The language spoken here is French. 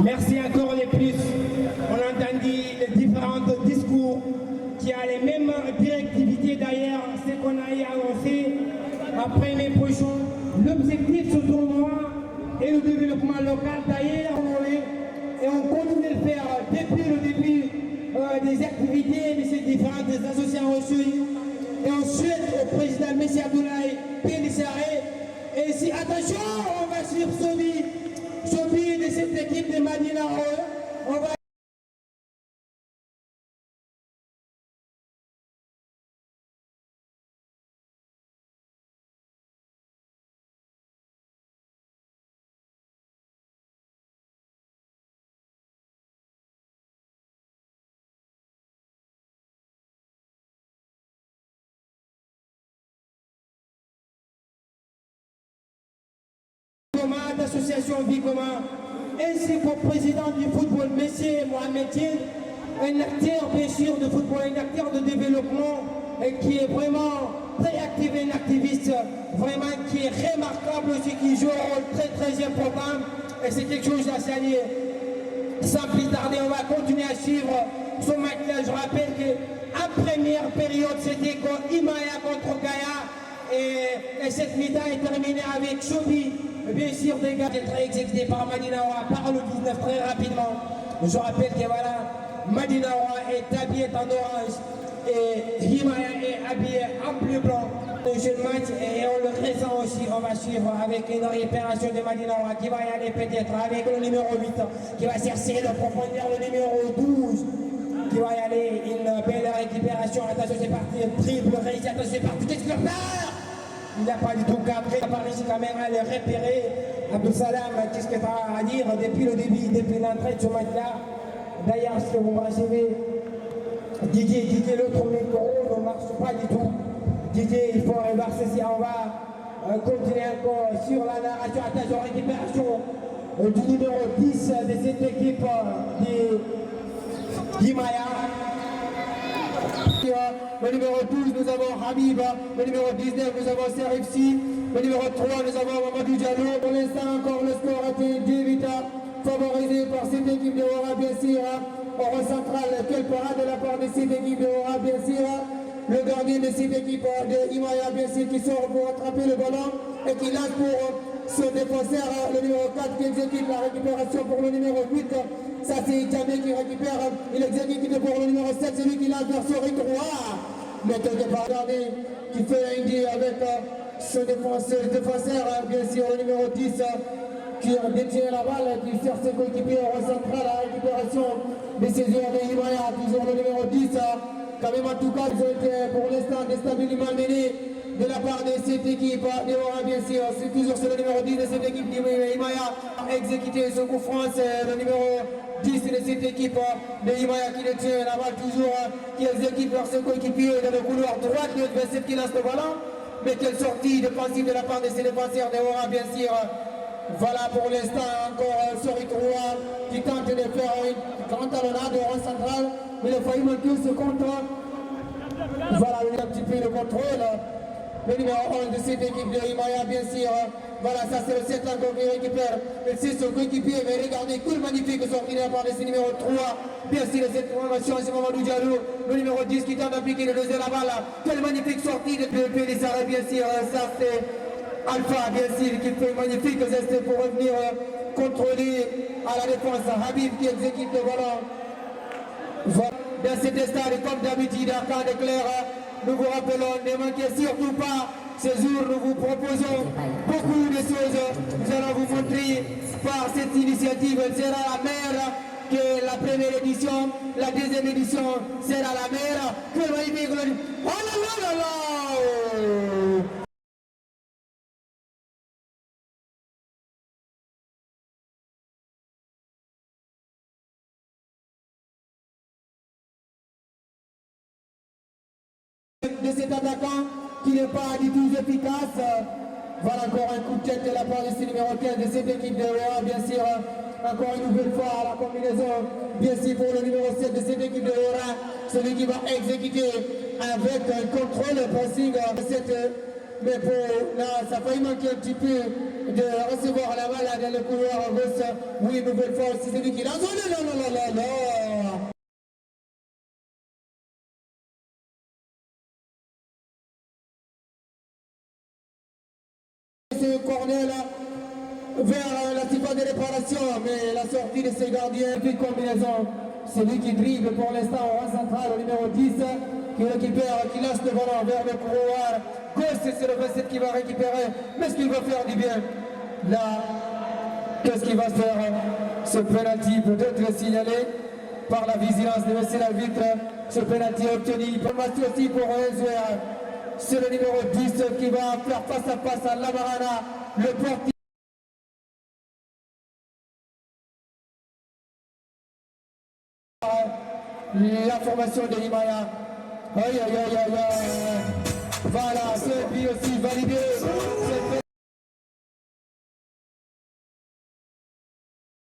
Merci encore de plus. On a entendu les différents discours qui a les mêmes directivités d'ailleurs, ce qu'on a annoncé après mes prochains. L'objectif de ce tournoi est le développement local d'ailleurs, et on continue de le faire depuis le début des activités de ces différentes associations. Et on souhaite au président M. Abdoulaye Pénissaré. Et si, attention, on va suivre Sobi de cette équipe de Madina. On va d'association Vicoma, ainsi qu'au président du football, M. Mohamed Diène, un acteur bien sûr de football, un acteur de développement et qui est vraiment très actif, un activiste vraiment qui est remarquable aussi, qui joue un rôle très très important et c'est quelque chose à saluer. Sans plus tarder, on va continuer à suivre ce match-là. Je rappelle qu'en première période, c'était Imaya contre Gaïa et cette mi-temps est terminée avec Chobi. Bien sûr, des gars qui sont exécutés par Madinawa par le 19 très rapidement. Je rappelle que voilà, Madinawa est habillé en orange et Himaya est habillé en bleu blanc. Le jeu de match et on le ressent aussi. On va suivre avec une récupération de Madinawa qui va y aller peut-être avec le numéro 8 qui va chercher le profondeur, le numéro 12 qui va y aller. Une belle récupération. Attention, c'est parti. Un triple réussi. Attention, c'est parti. Qu'est-ce qu'il va faire? Il n'a pas du tout cadré, il n'a pas réussi quand même à le repérer. Abdou Salam, qu'est-ce que tu as à dire depuis le début, depuis l'entrée de ce match-là? D'ailleurs, ce que vous recevez, Didier, l'autre micro ne marche pas du tout. Didier, il faut revoir ceci. On va continuer encore sur la narration. Attention, récupération du numéro 10 de cette équipe d'Imaya. Le numéro 12, nous avons Habib. Le numéro 19, nous avons Serifsi. Le numéro 3, nous avons Mamadou Diallo. Pour l'instant, encore le score a été 2-8 favorisé par cette équipe de Ora, bien sûr. Au central, quelle parade de la part de cette équipe de Ora, bien sûr. Le gardien de cette équipe de Imaya, bien sûr, qui sort pour attraper le ballon et qui lance pour son défenseur, le numéro 4, qui exécute la récupération pour le numéro 8. Ça, c'est Jamé qui récupère, il exécute pour le numéro 7, c'est lui qui lance vers son retour. Mais quelque part, regardez, qui fait un deal avec son défenseur, bien sûr, le numéro 10, qui détient la balle, qui cherche ses coéquipiers au central, la récupération des saisons de Imaya, toujours le numéro 10. Quand même, en tout cas, ils ont été pour l'instant déstabilisés menés de la part de cette équipe d'Ivoire, bien sûr. C'est toujours le numéro 10 de cette équipe d'Imaya a exécuté ce coup franc, c'est le numéro 10 de cette équipe de Imaya qui détient la balle toujours, qui exécute vers ses coéquipiers dans le couloir droit, le 27 qui lance le ballon. Mais quelle sortie défensive de la part de ces défenseurs d'Ivoire, bien sûr. Voilà pour l'instant encore Soritroua qui tente de faire une grande talonnade au rang central, mais il a failli manquer ce contre. Voilà un petit peu le contrôle. Le numéro 11 de cette équipe de Imaya, bien sûr. Voilà, ça c'est le 7 encore qui récupère. C'est son coéquipier, mais regardez, quelle magnifique sortie de la part de ce numéro 3. Bien sûr, cette formation, c'est Mamadou Diallo, le numéro 10 qui tente d'appliquer le deuxième la balle. Quelle magnifique sortie de Pélissaré, bien sûr. Ça c'est Alpha, bien sûr, qui fait magnifique geste pour revenir contrôler à la défense. Habib qui exécute le ballon. Voilà. Dans cet stade, comme d'habitude, à Cannes Clair, nous vous rappelons, ne manquez surtout pas ce jour, nous vous proposons beaucoup de choses. Nous allons vous montrer par cette initiative, elle sera la meilleure que la première édition, la deuxième édition sera la meilleure. Que magnifique! Oh là là là là! De cet attaquant qui n'est pas du tout efficace. Voilà encore un coup de tête de la part de ce numéro 15 de cette équipe de Roa, bien sûr. Encore une nouvelle fois la combinaison, bien sûr pour le numéro 7 de cette équipe de Roa, celui qui va exécuter avec un contrôle pressing cette mais pour, là, ça a failli manquer un petit peu de recevoir la balle dans le couloir gauche. Oui, une nouvelle fois aussi, c'est lui qui l'a. Oh là là là là là. Ce corner là vers la surface de réparation, mais la sortie de ses gardiens, puis combinaison. C'est lui qui dribble pour l'instant au rang central, au numéro 10, qui récupère, qui lance le ballon vers le couloir gauche. C'est le 27 qui va récupérer. Mais est-ce qu'il va faire du bien? Là, qu'est-ce qu'il va faire? Ce penalty peut être signalé par la vigilance de M. l'arbitre. Ce penalty obtenu pour Mathieu aussi pour Ezouer. C'est le numéro 10 qui va faire face à face à Lamarana, le portier. La formation de Limaya. Aïe aïe aïe aïe aïe. Voilà, c'est lui aussi validé.